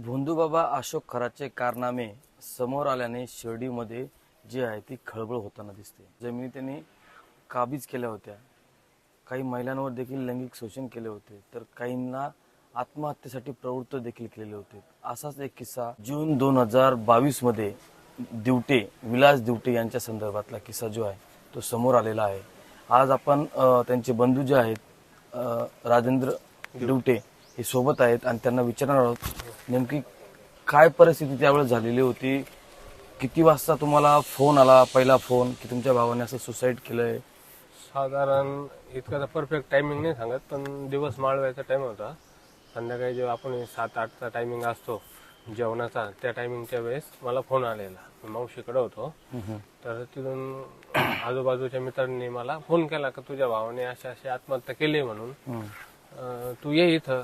भोंदूबाबा अशोक खराचे कारनामे समोर आल्याने शिर्डीमध्ये जी आहे ती खळबळ होताना दिसते. जमिनी त्यांनी काबीज केल्या होत्या, काही महिलांवर देखील लैंगिक शोषण केले होते, तर काहींना आत्महत्येसाठी प्रवृत्त देखील केलेले होते. असाच एक किस्सा जून 2022 मध्ये दिवटे विलास दिवटे यांच्या संदर्भातला किस्सा जो आहे तो समोर आलेला आहे. आज आपण त्यांचे बंधू जे आहेत राजेंद्र दिवटे हे सोबत आहेत आणि त्यांना विचारणार आहोत नेमकी काय परिस्थिती त्यावेळेस झालेली होती. किती वाजता तुम्हाला फोन आला, पहिला फोन की तुमच्या भावाने असं सुसाईड केलंय? साधारण इतका परफेक्ट टायमिंग नाही सांगत, पण दिवस माळवायचा टाइम होता. संध्याकाळी जेव्हा आपण 7-8चा टायमिंग असतो जेवणाचा, त्या टायमिंगच्या वेळेस मला फोन आलेला. मी मावशीकडे होतो, तर तिथून आजूबाजूच्या मित्रांनी मला फोन केला की तुझ्या भावाने अशी अशी आत्महत्या केली म्हणून, तू ये इथं.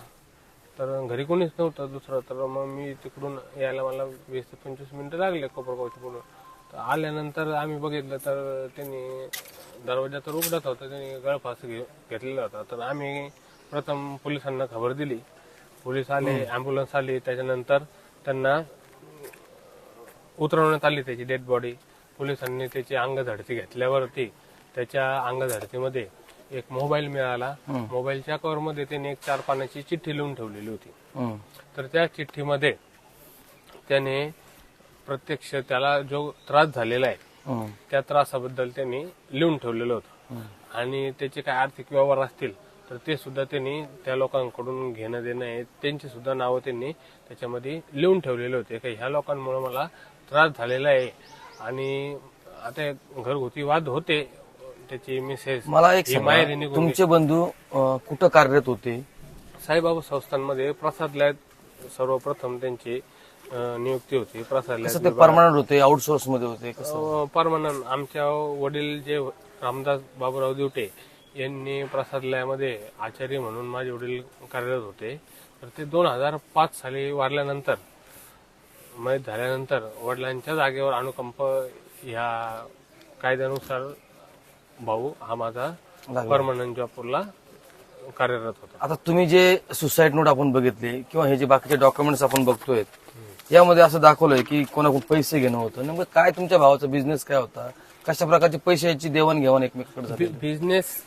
तर घरी कोणीच नव्हतं दुसरं, तर मग मी तिकडून यायला मला 20 ते 25 मिनिटं लागले कोपरगावच्या पुढून. तर आल्यानंतर आम्ही बघितलं तर त्यांनी दरवाजा तर उघडत होता, त्यांनी गळफास घेतलेला होता. तर आम्ही प्रथम पोलिसांना खबर दिली. पोलीस आले, अँब्युलन्स आली, त्याच्यानंतर त्यांना उतरवण्यात आली त्याची डेड बॉडी. पोलिसांनी त्याची अंगझडती घेतल्यावरती त्याच्या अंगझडतीमध्ये एक मोबाईल मिळाला. मोबाईलच्या कव्हर मध्ये त्याने एक 4 पानाची चिठ्ठी लिहून ठेवलेली होती. तर त्या चिठ्ठीमध्ये त्याने प्रत्यक्ष त्याला जो त्रास झालेला आहे त्या त्रासाबद्दल त्यांनी लिहून ठेवलेलं होतं. आणि त्याचे काय आर्थिक व्यवहार असतील तर ते सुद्धा त्यांनी त्या लोकांकडून घेणं देणं आहे, त्यांची सुद्धा नावं त्यांनी त्याच्यामध्ये लिहून ठेवलेले होते की ह्या लोकांमुळे मला त्रास झालेला आहे. आणि आता घरगुती वाद होते. त्याची मिसेस मला एक सांगा, तुमचे बंधू कुठं कार्यरत होते? साईबाबा संस्थांमध्ये प्रसादलयात सर्वप्रथम त्यांची नियुक्ती होती. प्रसादलयात ते परमनंट होते, आउटसोर्स मध्ये होते? परमनंट. आमच्या वडील जे रामदास बाबूराव दिवटे यांनी प्रसादलयामध्ये आचार्य म्हणून माझे वडील कार्यरत होते. तर ते 2005 साली वारल्यानंतर, मयत झाल्यानंतर वडिलांच्या जागेवर अनुकंप ह्या कायद्यानुसार भाऊ हा माझा परमनंट जॉबला कार्यरत होता. आता तुम्ही जे सुसाईड नोट आपण बघितले किंवा हे जे बाकीचे डॉक्युमेंट्स आपण बघतोय, यामध्ये असं दाखवलंय की कोणाकडून पैसे घेणं होतं. नेमकं काय तुमच्या भावाचा बिझनेस काय होता? कशा प्रकारची पैशाची देवाणघेवाण एकमेकांकडे झाली? बिझनेस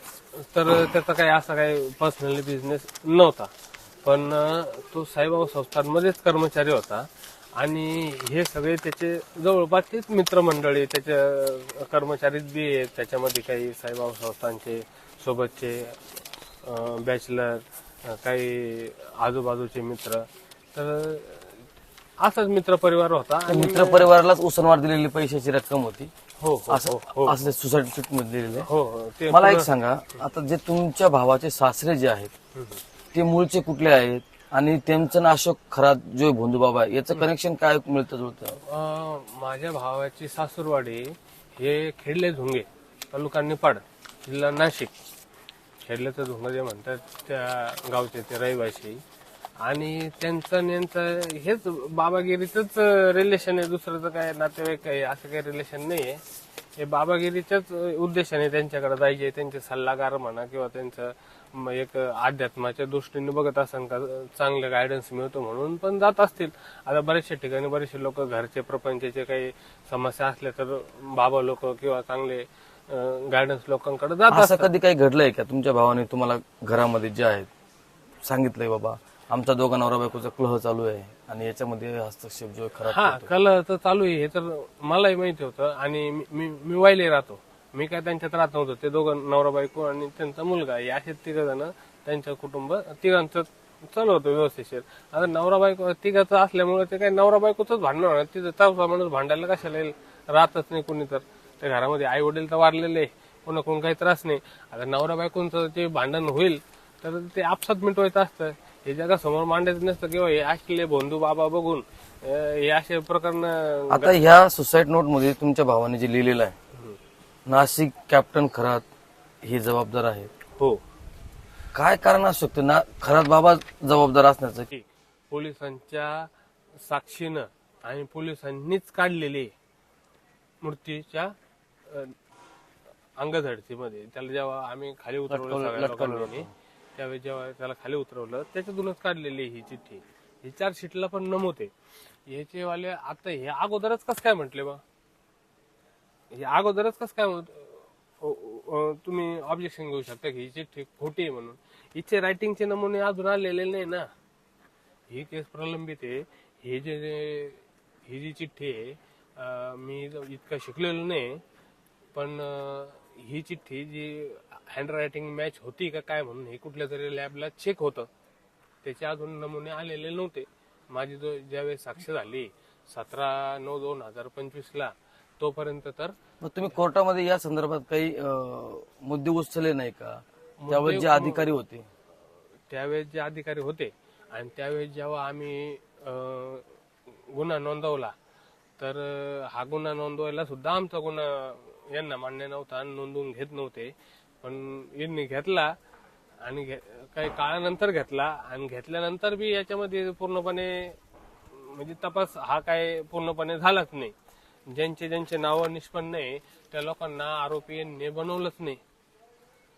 तर त्याचा काही असा काही पर्सनली बिझनेस नव्हता, पण तो साईबाबा संस्थांमध्येच कर्मचारी होता. आणि हे सगळे त्याचे जवळपासचेच मित्रमंडळी, त्याच्या कर्मचारीत बी आहेत. त्याच्यामध्ये काही साईबाबा संस्थांचे सोबतचे बॅचलर, काही आजूबाजूचे मित्र. तर असाच मित्र परिवार होता. आणि मित्र परिवारालाच उसनवार दिलेली पैशाची रक्कम होती. हो असं सुसाईड नोट मध्ये दिलेले. हो. मला एक सांगा, आता जे तुमच्या भावाचे सासरे जे आहेत ते मूळचे कुठले आहेत आणि त्यांचं ना अशोक खरात जो भोंदूबाबा आहे याचं कनेक्शन काय मिळतं जुळतं? माझ्या भावाची सासूरवाडी हे खेडले झुंगे, तालुका निपाड, जिल्हा नाशिक. खेडल्याचं झुंग जे म्हणतात त्या गावचे ते रहिवासी. आणि त्यांचं हेच बाबागिरीचंच रिलेशन आहे, दुसरं तर काय नातेवाईक आहे असं काही रिलेशन नाहीये. हे बाबागिरीच्याच उद्देशाने त्यांच्याकडे जायचे, त्यांचे सल्लागार म्हणा किंवा त्यांचं एक अध्यात्माच्या दृष्टीने बघत असन का चांगलं गायडन्स मिळतो म्हणून पण जात असतील. आता बरेचशा ठिकाणी बरेचसे लोक घरचे प्रपंचाचे काही समस्या असल्या तर बाबा लोक किंवा चांगले गायडन्स लोकांकडे जात असतात. असं कधी काही घडलंय का तुमच्या भावाने तुम्हाला घरामध्ये जे आहेत सांगितलंय बाबा आमचा दोघा नवरा बायकोचा कलह चालू आहे आणि याच्यामध्ये हस्तक्षेप जो खरा? हा, कलह तर चालू आहे हे तर मलाही माहिती होतं. आणि मी वायले राहतो, मी काय त्यांच्यात राहत नव्हतो. ते दोघं नवरा बायको आणि त्यांचा मुलगा हे असे 3 जण, त्यांचं कुटुंब तिघांचं चालू होतं व्यवस्थिशीर. आता नवरा बायको तिघाचं असल्यामुळे ते काही नवरा बायकोच भांडण होणार. तिथं चौथा माणूस भांडायला कशाला येईल? राहतच नाही कोणी. तर त्या घरामध्ये आई वडील तर वारलेले, कोणाकडून काही त्रास नाही. आता नवरा बायकोंचं ते भांडण होईल तर ते आपसात मिटवायचं असतं, हे जगासमोर मांडायचं नसतं. किंवा हे असले भोंदू बाबा बघून हे असे प्रकरण. आता ह्या सुसाईड नोट मध्ये तुमच्या भावाने जे लिहिलेलं आहे नाशिक कॅप्टन खरात हे जबाबदार आहेत. हो. काय कारण असू शकतं ना खरात बाबा जबाबदार असण्याचं? की पोलिसांच्या साक्षीनं आणि पोलिसांनीच काढलेले मूर्तीच्या अंगझडतीमध्ये त्याला जेव्हा आम्ही खाली उतरवलं सगळ्या लोकांनी, त्यावेळी जेव्हा त्याला खाली उतरवलं त्याच्यातूनच काढलेली ही चिठ्ठी. हे चार्जशीटला पण नमूद आहे. याचे वाले आता हे अगोदरच कस काय म्हटले बा, हे अगोदरच कस काय तुम्ही ऑब्जेक्शन घेऊ शकता की ही चिठ्ठी खोटी आहे म्हणून. हिचे रायटिंगचे नमुने अजून आलेले नाही ना, ही केस प्रलंबित आहे. ही जी चिठ्ठी आहे, मी इतका शिकलेलो नाही, पण ही चिठ्ठी जी हँड रायटिंग मॅच होती का काय म्हणून हे कुठल्या तरी लॅबला चेक होतं, त्याचे अजून नमुने आलेले नव्हते. माझी ज्यावेळेस साक्ष झाली 17/9/2025 तोपर्यंत तर मग तुम्ही कोर्टामध्ये या संदर्भात काही मुद्दे उचलले नाही का त्यावेळेस जे अधिकारी होते? त्यावेळेस जे अधिकारी होते आणि त्यावेळेस जेव्हा आम्ही गुन्हा नोंदवला, तर हा गुन्हा नोंदवायला सुद्धा आमचा गुन्हा यांना मान्य नव्हता आणि नोंदवून घेत नव्हते. पण यांनी घेतला आणि काही काळानंतर घेतला, आणि घेतल्यानंतर बी याच्यामध्ये पूर्णपणे म्हणजे तपास हा काय पूर्णपणे झालाच नाही. ज्यांचे नावं निष्पन्न आहे त्या लोकांना आरोपी यांनी बनवलंच नाही.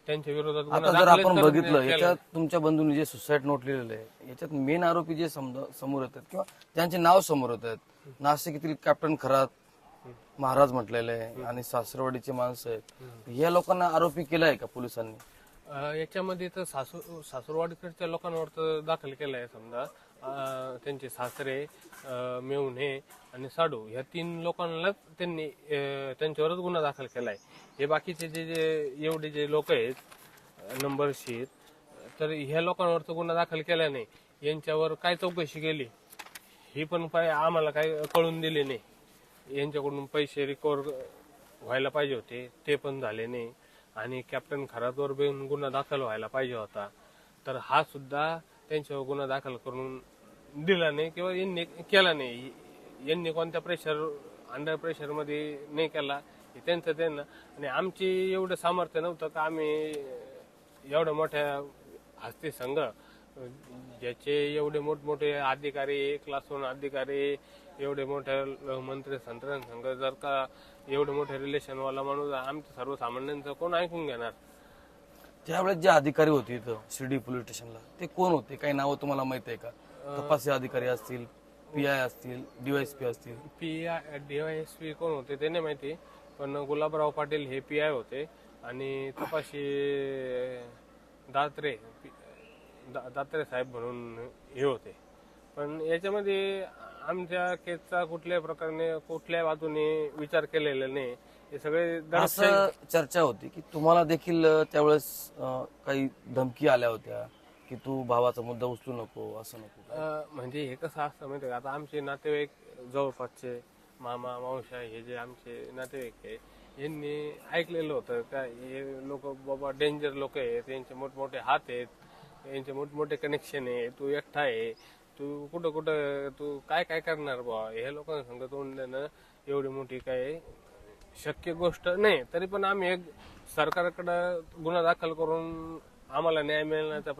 त्यांच्या विरोधात आता जर आपण बघितलं याच्यात तुमच्या बंधूंनी जे सुसाईड नोट लिहिलेलं आहे, याच्यात मेन आरोपी जे समोर येतात किंवा त्यांचे नाव समोर येतात, नाशिक येथील कॅप्टन खरात महाराज म्हटलेले आहे आणि सासरवाडीचे माणसं आहेत, या लोकांना आरोपी केलाय का पोलिसांनी? याच्यामध्ये तर सासूरवाडीकडच्या लोकांवर तर दाखल केलाय. समजा त्यांचे सासरे, मेहुणे आणि साडू या 3 लोकांना त्यांनी त्यांच्यावरच गुन्हा दाखल केलाय. हे बाकीचे जे एवढे जे लोक आहेत नंबरशीर, तर ह्या लोकांवर तर गुन्हा दाखल केला नाही. यांच्यावर काय चौकशी केली ही पण आम्हाला काय कळून दिले नाही. यांच्याकडून पैसे रिकव्हर व्हायला पाहिजे होते, ते पण झाले नाही. आणि कॅप्टन खरातवर पण गुन्हा दाखल व्हायला पाहिजे होता, तर हा सुद्धा त्यांच्यावर गुन्हा दाखल करून दिला नाही किंवा यांनी केला नाही. यांनी कोणत्या अंडर प्रेशर मध्ये नाही केला, हे त्यांना. आणि आमची एवढं सामर्थ्य नव्हतं का आम्ही एवढ्या मोठ्या हस्ती संघ, ज्याचे एवढे मोठमोठे अधिकारी, क्लास 1 अधिकारी, एवढे मोठ्या मंत्री संघ, जर का एवढे मोठे रिलेशनवाला माणूस आमच्या सर्वसामान्यांचं कोण ऐकून घेणार? त्यावेळेस जे अधिकारी होते इथं शिर्डी पोलीस स्टेशनला, ते कोण होते? काही नावं तुम्हाला माहित आहे का? तपासी अधिकारी असतील, PI असतील, DYSP असतील? DYSP कोण होते ते नाही माहिती, पण गुलाबराव पाटील हे PI होते आणि तपाशी दात्रे साहेब म्हणून हे होते. पण याच्यामध्ये आमच्या केसचा कुठल्याही प्रकारे कुठल्या बाजूने विचार केलेला नाही. हे सगळे असं चर्चा होती की तुम्हाला देखील त्यावेळेस काही धमकी आल्या होत्या की तू भावाचा मुद्दा उचलू नको, असं नको? म्हणजे हे कसं असतं माहिती आहे का, आता आमचे नातेवाईक जवळपासचे मामा मावशा हे जे आमचे नातेवाईक आहे, यांनी ऐकलेलं होतं का हे लोक बाबा डेंजर लोक आहेत, यांचे मोठमोठे हात आहेत, यांचे मोठमोठे कनेक्शन आहे, तू एकटा आहे, तू कुठं कुठं तू काय काय करणार बा. हे लोकांना सांगत देणं एवढी मोठी काय शक्य गोष्ट नाही. तरी पण आम्ही एक सरकारकडे गुन्हा दाखल करून आम्हाला न्याय मिळवण्याचा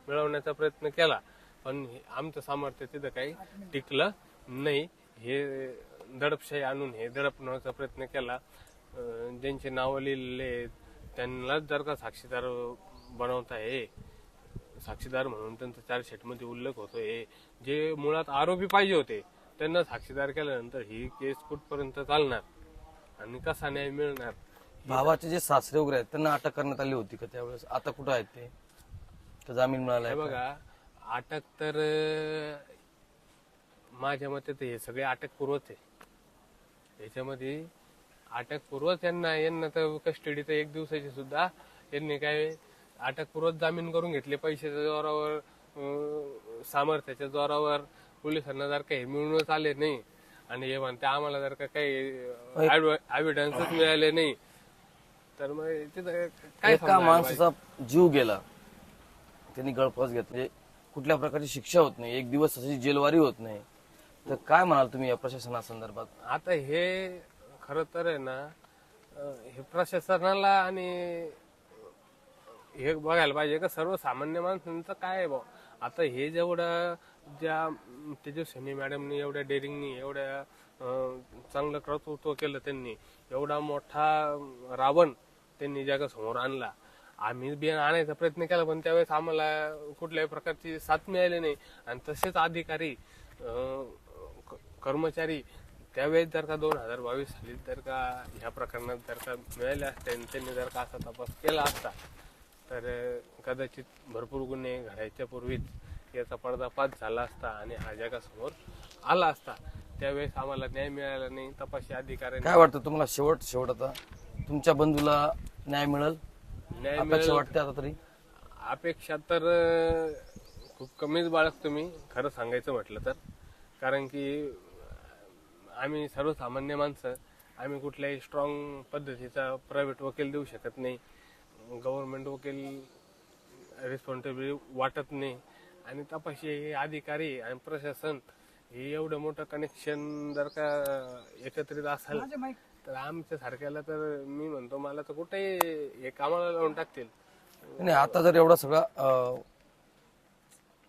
मिळवण्याचा प्रयत्न केला, पण आमचं सामर्थ्य तिथं काही टिकलं नाही. हे दडपशाही आणून हे दडपण्याचा प्रयत्न केला. ज्यांचे नावं लिहिलेले त्यांनाच जर का साक्षीदार बनवता आहे, साक्षीदार म्हणून त्यांचा चार्जशीट मध्ये उल्लेख होतोय, जे मुळात आरोपी पाहिजे होते त्यांना साक्षीदार केल्यानंतर ही केस कुठपर्यंत चालणार आणि कसा न्याय मिळणार? भावाचे जे सासरे वगैरे आहेत त्यांना अटक करण्यात आली होती का त्यावेळेस? आता कुठं आहेत ते? जामीन मिळाला? बघा, अटक तर माझ्या मते तर हे सगळे अटकपूर्वच आहे. याच्यामध्ये अटकपूर्वच यांना तर कस्टडी तर 1 दिवसाची सुद्धा यांनी काय अटकपूर्वक जामीन करून घेतले. पैशाच्या जोरावर, सामर्थ्याच्या जोरावर पोलिसांना जर काही मिळूनच आले नाही आणि हे म्हणते आम्हाला जर का काही एव्हिडन्सच मिळाले नाही, तर मग तिथं काय एका माणसाचा जीव गेला, त्यांनी गळफास घेतले, कुठल्या प्रकारची शिक्षा होत नाही, 1 दिवस अशी जेलवारी होत नाही, तर काय म्हणाल तुम्ही या प्रशासनासंदर्भात? आता हे खरं तर आहे ना, हे प्रशासनाला आणि हे बघायला पाहिजे का सर्वसामान्य माणसांचं काय आहे भाऊ. आता हे जेवढं ज्या तेजस्विनी मॅडमनी एवढ्या डेअरिंगनी एवढ्या चांगलं कर्तृत्व केलं, त्यांनी एवढा मोठा रावण त्यांनी जगासमोर आणला आम्ही बियाणं आणायचा प्रयत्न केला, पण त्यावेळेस आम्हाला कुठल्याही प्रकारची साथ मिळाली नाही. आणि तसेच अधिकारी कर्मचारी त्यावेळेस जर का 2022 साली जर का ह्या प्रकरणात जर का मिळाले असते आणि त्यांनी जर का असा तपास केला असता तर कदाचित भरपूर गुन्हे घडायच्या पूर्वीच याचा पर्दाफाश झाला असता आणि हा जगासमोर आला असता. त्यावेळेस आम्हाला न्याय मिळाला नाही. तपासी अधिकाऱ्यांनी काय वाटतं तुम्हाला शेवट आता तुमच्या बंधूला न्याय मिळेल न्याय अपेक्षा मिळाला. वाटते आता तरी? अपेक्षा तर खूप कमीच बाळगतो मी, खरं सांगायचं म्हटलं तर. कारण की आम्ही सर्वसामान्य माणसं, आम्ही कुठल्याही स्ट्रॉंग पद्धतीचा प्रायव्हेट वकील देऊ शकत नाही. गव्हर्नमेंट वकील रिस्पॉन्सिबिलिटी वाटत नाही. आणि तपाशी हे अधिकारी आणि प्रशासन हे एवढं मोठं कनेक्शन जर का एकत्रित असेल तर आमच्या सारख्याला तर मी म्हणतो मला तर कुठेही हे कामाला लावून टाकतील. नाही, आता जर एवढा सगळा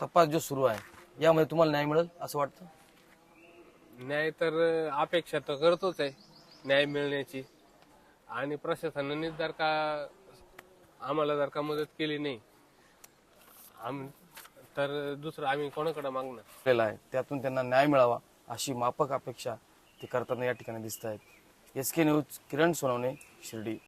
तपास जो सुरू आहे यामध्ये तुम्हाला न्याय मिळेल असं वाटतं? न्याय तर अपेक्षा तर करतोच आहे न्याय मिळण्याची. आणि प्रशासनाने जर का आम्हाला जर का मदत केली नाही तर दुसरं आम्ही कोणाकडे मागणार. केलेला आहे त्यातून त्यांना न्याय मिळावा अशी माफक अपेक्षा ते करताना या ठिकाणी दिसत आहेत. SK न्यूज, किरण सोनवणे, शिर्डी.